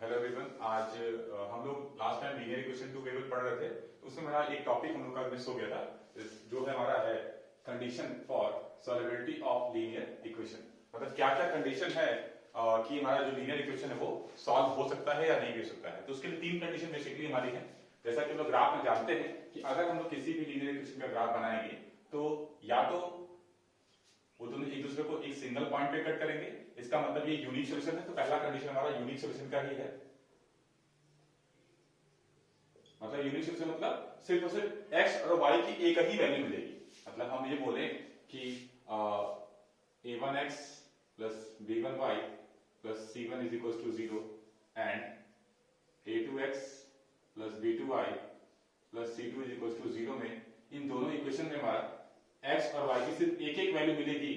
Hello everyone. आज हम लोग last time linear equation two variable पढ़ रहे थे, तो उसमें हमारा एक टॉपिक हम लोग का मिस हो गया था, जो है हमारा है condition for solvability of linear equation. मतलब क्या क्या कंडीशन है कि हमारा जो लीनियर इक्वेशन है वो सॉल्व हो सकता है या नहीं हो सकता है। तो उसके लिए तीन कंडीशन बेसिकली हमारी है। जैसा कि हम लोग ग्राफ में जानते हैं कि अगर हम लोग किसी भी लीनियर इक्वेशन का ग्राफ बनाएंगे तो या तो वो दोनों एक दूसरे को एक सिंगल पॉइंट पे कट करेंगे, इसका मतलब ये यूनिक सॉल्यूशन है। तो पहला कंडीशन हमारा यूनिक सॉल्यूशन का ही है। मतलब यूनिक सॉल्यूशन मतलब सिर्फ और सिर्फ x और y की एक ही वैल्यू मिलेगी। मतलब हम ये बोले कि a1x plus b1y plus c1 is equals to 0 and a2x plus b2y plus c2 is equals to 0 में इन दोनों इक्वेशन में हमारा x और y की सिर्फ एक एक वैल्यू मिलेगी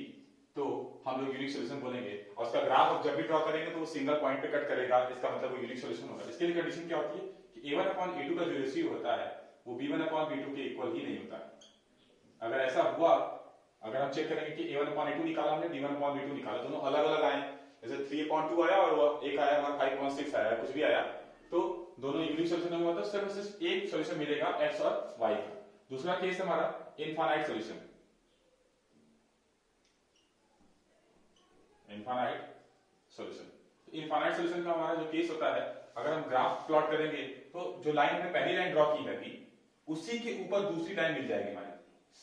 तो हम लोग यूनिक सॉल्यूशन बोलेंगे। और उसका ग्राफ जब भी ड्रॉ करेंगे तो वो सिंगल पॉइंट पे कट करेगा, इसका मतलब वो यूनिक सॉल्यूशन होगा। इसके लिए कंडीशन क्या होती है कि a1 अपॉन a2 का जो रेशियो होता है वो b1 अपॉन b2 के इक्वल ही नहीं होता है। अगर ऐसा हुआ, अगर हम चेक करेंगे कि a1 अपॉन a2 निकाला हमने, b1 अपॉन b2 निकाला, दोनों अलग अलग आए, जैसे 3/2 आया और एक आया हमारा 5.6 आया, कुछ भी आया, तो दोनों यूनिक सॉल्यूशन होगा, तो सिर्फ एक सॉल्यूशन मिलेगा x और y का। दूसरा केस हमारा infinite solution, infinite solution. Infinite solution का हमारा जो केस होता है, अगर हम ग्राफ प्लॉट करेंगे तो जो लाइन हमने पहली लाइन ड्रॉ की है उसी के ऊपर दूसरी लाइन मिल जाएगी हमारी,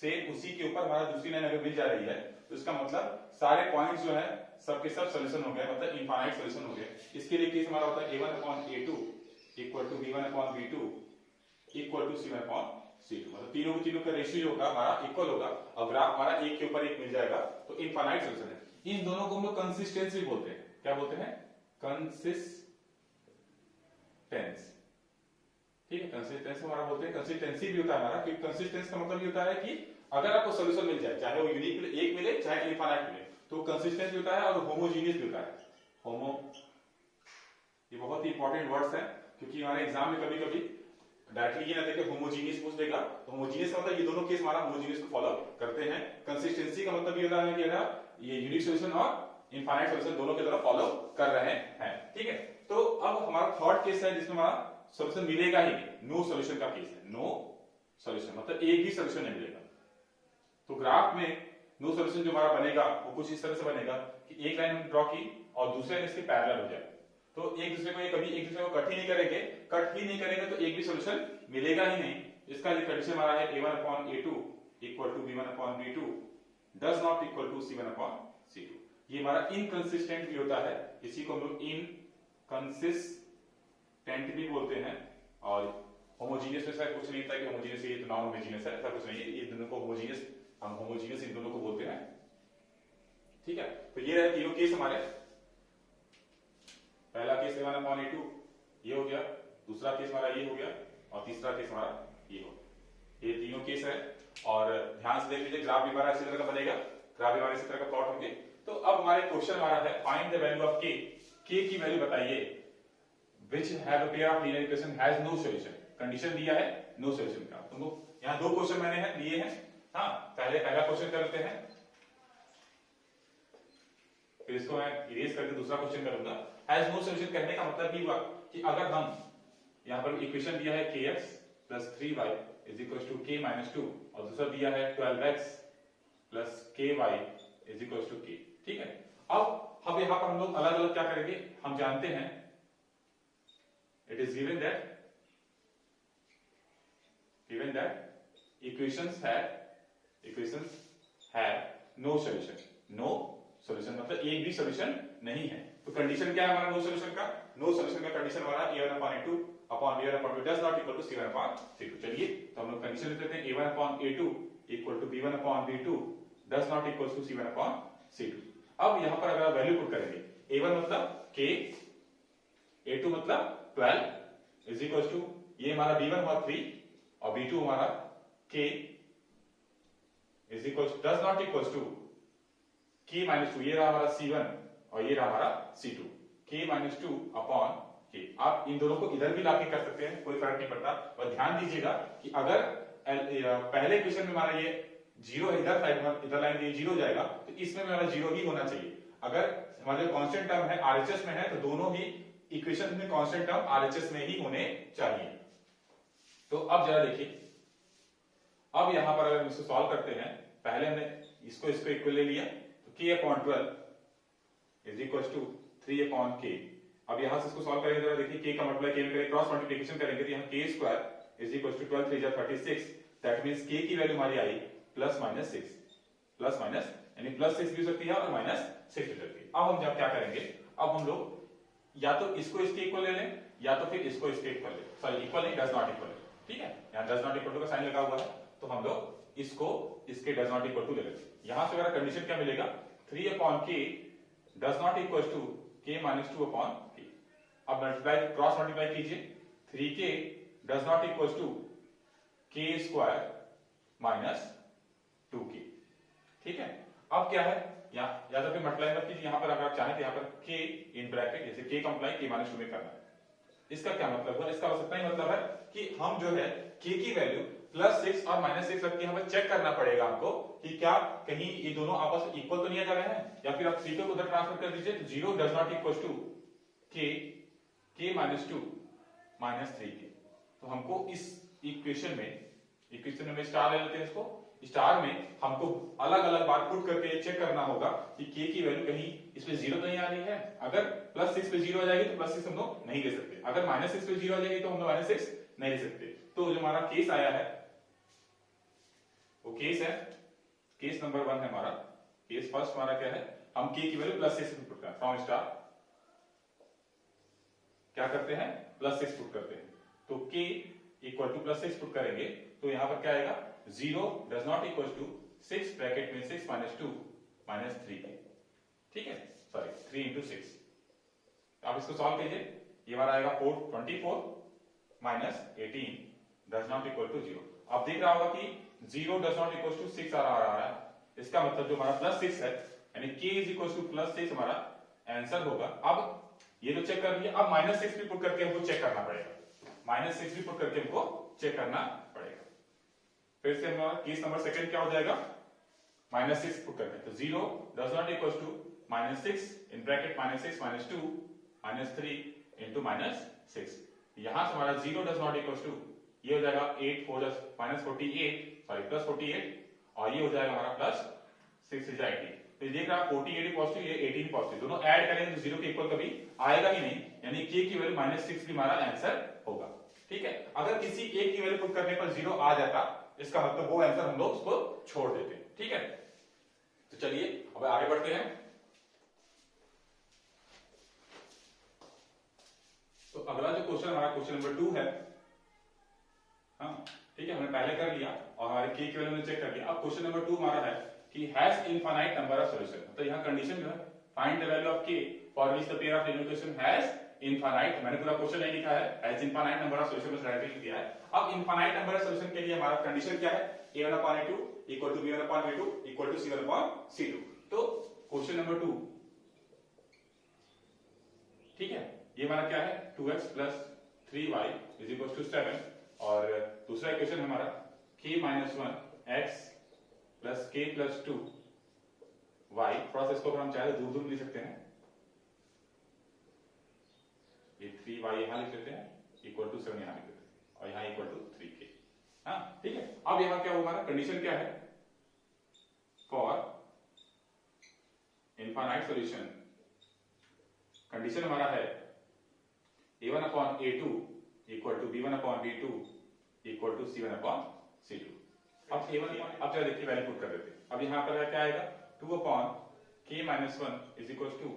सेम उसी के ऊपर हमारा दूसरी लाइन अगर मिल जा रही है तो इसका मतलब सारे पॉइंट्स जो है सबके सब सॉल्यूशन हो गए, मतलब इनफाइनाइट सॉल्यूशन हो गए। इसके लिए केस हमारा होता है a1 upon a2 equal to b1 upon b2 equal to c1 upon c2। मतलब तीनों का रेशियो होगा हमारा इक्वल होगा और ग्राफ हमारा एक के ऊपर एक मिल जाएगा, तो इनफाइनाइट सॉल्यूशन है। इन दोनों को हम लोग कंसिस्टेंसी बोलते हैं। क्या बोलते हैं? कंसिस्टेंस। ठीक है, कंसिस्टेंस हमारा बोलते हैं, कंसिस्टेंसी भी होता है हमारा, क्योंकि कंसिस्टेंस का मतलब ये होता है कि अगर आपको सॉल्यूशन मिल जाए, चाहे वो यूनिक मिले, एक मिले, चाहे इनफाइनाइट मिले, तो कंसिस्टेंस भी होता है और होमोजीनियस भी होता है। होमो, ये बहुत ही इंपॉर्टेंट वर्ड्स हैं, क्योंकि हमारे एग्जाम में कभी कभी डायरेक्टली ये ना देखे होमोजीनियस पूछ देगा, तो होमोजीनियस का मतलब ये दोनों केस हमारा होमोजीनियस को फॉलो करते हैं। कंसिस्टेंसी का मतलब ये होता है कि ये यूनिक सॉल्यूशन और इनफाइनाइट सॉल्यूशन दोनों की तरफ फॉलो कर रहे हैं। ठीक है, तो अब हमारा थर्ड केस है जिसमें हमारा सॉल्यूशन मिलेगा ही नहीं, नो सॉल्यूशन का केस है। नो सॉल्यूशन मतलब एक भी सॉल्यूशन नहीं मिलेगा। तो ग्राफ में नो सॉल्यूशन जो हमारा बनेगा वो कुछ इस तरह से बनेगा कि एक लाइन ड्रॉ की और दूसरे लाइन इसके पैरेलल हो जाए, तो एक दूसरे को ये कभी एक दूसरे को कट ही नहीं करेंगे, तो एक भी सॉल्यूशन मिलेगा ही नहीं। इसका जो कंडीशन हमारा है a1 upon a2 equal to b1 upon b2 does not equal to c1 upon c2। ये हमारा इनकंसिस्टेंट भी होता है, इसी को हम लोग इनकंसिस्टेंट भी बोलते हैं। और होमोजीनियस में ऐसा कुछ नहीं था कि होमोजीनियस ये तो नॉन होमोजीनियस है, ऐसा कुछ नहीं है। ये दोनों को होमोजीनियस, हम होमोजीनियस इन दोनों को बोलते हैं। ठीक है, तो ये रहे तीनों केस हमारे। पहला केस a1 अपॉन a2 ये हो गया, दूसरा केस हमारा ये हो गया और तीसरा केस हमारा ये हो गया। ये तीनों केस है और ध्यान से देख लीजिए, ग्राफ भी हमारा इसी तरह का बनेगा, ग्राफ भी हमारे इसी तरह का प्लॉट होंगे। तो अब हमारे क्वेश्चन हमारा है find the value of k की वैल्यू बताइए which have a pair of linear equation has no solution. Condition दिया है नो सॉल्यूशन का। तुमको यहां दो क्वेश्चन मैंने लिए हैं। हाँ, पहला क्वेश्चन कर लेते हैं, फिर इसको मैं इरेज करके दूसरा क्वेश्चन करूंगा। हैज नो सॉल्यूशन कहने का मतलब ये हुआ कि अगर हम यहां पर इक्वेशन दिया है kx plus 3y is equals to k minus 2 और दूसरा दिया है 12x plus ky is equals to k। ठीक है, अब यहां पर हम लोग अलग अलग क्या करेंगे, हम जानते हैं it is given that equations have no solution। no solution मतलब एक भी सॉल्यूशन नहीं है। तो कंडीशन क्या है हमारा नो सॉल्यूशन का? नो सॉल्यूशन का कंडीशन हमारा a1 upon a2 upon b1 upon b2 does not equal to c1 upon c2। चलिए तो हम लोग कंडीशन लिख लेते हैं a1 upon a2 equal to b1 upon b2 does not equal to c1 upon c2। अब यहां पर अगर वैल्यू पुट करेंगे, a1 मतलब k, a2 मतलब 12 इज इक्वल टू, ये हमारा b1 हुआ 3 और b2 हमारा k is equal to does not equal to k minus 2, ये रहा हमारा c1 और ये रहा हमारा c2, k minus 2 upon k। आप इन दोनों को इधर भी लाके कर सकते हैं, कोई फर्क नहीं पड़ता। और ध्यान दीजिएगा कि अगर पहले क्वेश्चन में हमारा ये जीरो है, इधर साइड इधर लाइन ये जीरो जाएगा, तो इसमें हमारा जीरो ही होना चाहिए। अगर हमारा जो कांस्टेंट टर्म है आरएचएस में है तो दोनों ही इक्वेशन में कांस्टेंट टर्म आरएचएस में ही होने चाहिए। तो अब जरा देखिए, अब यहां पर अगर हम इसको सॉल्व करते हैं, पहले हमने इसको इक्वल ले लिया, तो k/12 is equal to 3/k। अब यहां से इसको सॉल्व करेंगे, जरा देखिए k का मल्टीप्लाई k में करेंगे, क्रॉस मल्टीप्लिकेशन करेंगे, तो यहां k² is equal to 12 3 36, that means k की वैल्यू हमारी आई +-6, प्लस यानी +6 भी हो सकती है और -6 भी हो सकती है। अब हम जब क्या करेंगे, अब हम लोग या तो इसको इसके इक्वल ले लें या तो फिर इसको इसके इक्वल ले, सॉरी इक्वल नहीं, डज नॉट इक्वल, ठीक है, यहां डज नॉट इक्वल टू का साइन लगा हुआ है, तो हम लोग इसको इसके डज नॉट इक्वल टू ले लेंगे। यहां से मेरा कंडीशन क्या मिलेगा, 3/k does not equal to k - 2/k। अब मल्टीप्लाई, क्रॉस मल्टीप्लाई कीजिए, 3k does not equal to k² - 2k, ठीक है। अब क्या है, या तो फिर मल्टीप्लाई मत कीजिए, यहां पर अगर आप चाहें तो यहां पर k इन ब्रैकेट जैसे k कंप्लाई k - 2 में करना है। इसका क्या मतलब हुआ, इसका बस इतना ही मतलब है कि हम जो है k की वैल्यू +6 और -6 रख के हमें चेक करना पड़ेगा हमको कि क्या कहीं ये दोनों आपस में इक्वल तो नहीं आ जा रहे हैं, या फिर आप 3 को उधर ट्रांसफर कर दीजिए, तो 0 does not equal to k - 2 - 3k। तो हमको इस इक्वेशन में स्टार ले लेते हैं, इसको स्टार में हमको अलग अलग बार पुट करके चेक करना होगा कि k की वैल्यू कहीं इसमें 0 तो नहीं आ रही है। अगर +6 पे 0 आ जाएगी तो +6 हम लोग नहीं ले सकते, अगर -6 पे 0 आ जाएगी तो हम लोग -6 नहीं ले सकते। तो जो हमारा केस आया है वो केस है, केस नंबर 1 है हमारा, केस फर्स्ट हमारा क्या है, हम k की वैल्यू +6 पे पुट करते हैं, फ्रॉम स्टार क्या करते हैं, +6 पुट करते हैं, तो k इक्वल टू +6 पुट करेंगे, तो यहां पर क्या आएगा, 0 does not equal to 6 bracket में 6 - 2 - 3k, ठीक है, सॉरी 3 × 6। आप इसको सॉल्व कीजिए, ये हमारा आएगा 24 - 18 डज नॉट इक्वल टू 0। आप देख रहा होगा कि 0 डज नॉट इक्वल टू 6 आ रहा है, इसका मतलब जो हमारा +6 है, यानी k इज इक्वल टू +6 हमारा आंसर होगा। अब ये तो चेक कर लिया, अब -6 भी पुट करके हमको चेक करना पड़ेगा, -6 भी पुट करके हमको चेक करना पड़ेगा। फिर से हमारा केस नंबर सेकंड क्या हो जाएगा, -6 पुट करके, तो 0 does not equal to -6 in bracket -6 - 2 - 3 into -6। यहां से हमारा 0 डज नॉट इक्वल टू, ये हो जाएगा 8 4 -48, सॉरी +48, और ये हो जाएगा हमारा +6 इज 18। तो देख रहा 48 पॉजिटिव, ये 18 पॉजिटिव, दोनों ऐड करेंगे तो 0 के इक्वल कभी आएगा ही नहीं, यानी k की वैल्यू -6 भी हमारा आंसर होगा, ठीक है। अगर किसी एक की वैल्यू पुट करने पर 0 आ जाता, इसका मतलब वो आंसर हम लोग उसको छोड़ देते, ठीक है। तो चलिए अब आगे बढ़ते हैं। तो अगला जो क्वेश्चन हमारा क्वेश्चन नंबर 2 है, हाँ ठीक है, हमने पहले कर लिया और हमारे k की वैल्यू ने चेक कर लिया। अब क्वेश्चन नंबर 2 हमारा है कि has infinite number of solution, तो यहां कंडीशन जो है find the value of k for which the pair of linear equation has infinite, मैंने पूरा क्वेश्चन नहीं लिखा है, has infinite number of solution बस डायरेक्टली लिख दिया है। अब इनफाइनाइट नंबर ऑफ सॉल्यूशन के लिए हमारा कंडीशन क्या है, a1/a2 equal to b1/b2 equal to c1/c2। तो क्वेश्चन नंबर 2, ठीक है, ये हमारा क्या है, 2x + 3y = 7, और दूसरा इक्वेशन हमारा k - 1x + k + 2y, थोड़ा सा इसको अगर हम चाहे तो दूर दूर लिख सकते हैं, ये 3y यहां लिख लेते हैं, इक्वल टू 7 यहां लिख लेते हैं, और यहां इक्वल टू 3k, हाँ ठीक है। अब यहां क्या होगा, हमारा कंडीशन क्या है, फॉर इनफाइनाइट सॉल्यूशन, कंडीशन हमारा है a1/a2 equal to b1/b2 equal to c1/c2। अब a1, अब जरा देखिए वैल्यू पुट कर देते हैं। अब यहां पर क्या आएगा, 2/k - 1 is equal to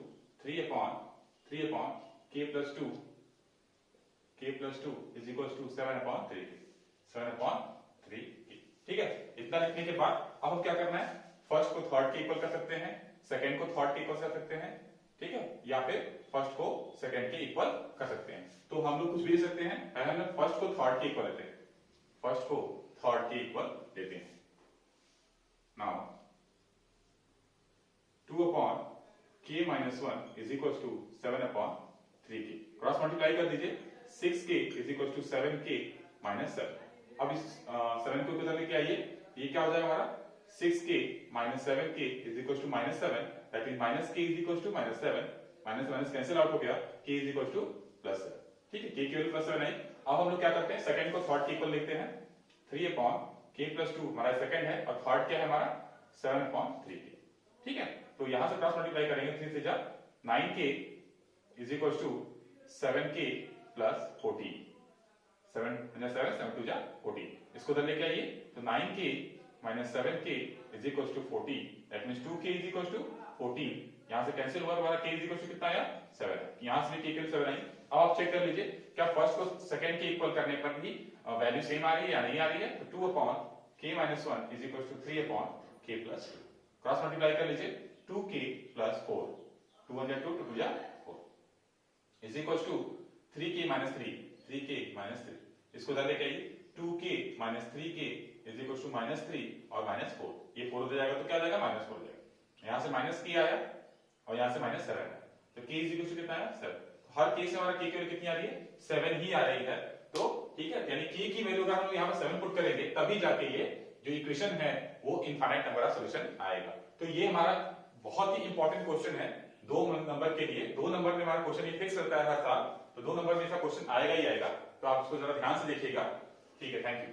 3/k + 2 is equal to 7/3, ठीक है। इतना लिखने के बाद अब हम क्या करना है, फर्स्ट को थर्ड के इक्वल कर सकते हैं, सेकंड को थर्ड के इक्वल कर सकते हैं, ठीक है, या फिर फर्स्ट को सेकंड के इक्वल कर सकते हैं। तो हम लोग कुछ भी ले सकते हैं, पहले हम फर्स्ट को थर्ड के इक्वल लेते हैं, फर्स्ट को थर्ड के इक्वल लेते हैं। Now 2/k - 1 is equal to 7/3k, cross multiply कर दीजिए, 6k is equal to 7k - 7। अब इस 7 को किधर लेके आइए, ये क्या हो जाएगा हमारा 6k - 7k is equal to -7, that means -k is equal to -7 minus minus cancel out हो गया, k is equal to plus 7। ठीक है, k की वैल्यू प्लस 7 आई। अब हम लोग क्या करते हैं, सेकंड को थर्ड के इक्वल लिखते हैं, 3 अपॉन k प्लस 2 हमारा सेकंड है और थर्ड क्या है हमारा 7 अपॉन 3k। ठीक है, तो यहां से क्रॉस मल्टीप्लाई करेंगे, 3 से जा 9k is equal to 7k plus 14, 7 7 7 2 जा 14, इसको उधर लेके आइए, तो 9k minus 7k is equal to 14, that means 2k is equal to 14, यहां से कैंसिल हुआ, हमारा k इज इक्वल टू कितना आया 7, यहां से भी k की 7 आई। अब आप चेक कर लीजिए क्या फर्स्ट को सेकंड के इक्वल करने पर भी वैल्यू सेम आ रही है या नहीं आ रही है, तो 2 upon k minus 1 is equal to 3 upon k plus 2, cross multiply कर लीजिए, 2k प्लस 4, 2 1 जा 2, 2 जा 4 is equal to 3k minus 3, 3k minus 3, इसको उधर लेके आइए, 2k minus 3k is equal to minus 3 और माइनस 4, ये 4 उधर जाएगा तो क्या आ जाएगा माइनस 4 हो जाएगा, यहां से माइनस k आया और यहां से माइनस 7 है, तो k इज इक्वल टू कितना है 7, हर k से हमारा k की वैल्यू कितनी आ रही है 7 ही आ रही है, तो ठीक है, यानी k की वैल्यू अगर हम यहां पर 7 पुट करेंगे तभी जाके ये जो इक्वेशन है वो इनफाइनाइट नंबर का सॉल्यूशन आएगा। तो ये हमारा बहुत ही इंपॉर्टेंट क्वेश्चन है 2 नंबर के लिए, 2 नंबर में हमारा क्वेश्चन ये फिक्स रहता है हर साल, तो 2 नंबर में ऐसा क्वेश्चन आएगा ही आएगा, तो आप इसको जरा ध्यान से देखिएगा। ठीक है, थैंक यू।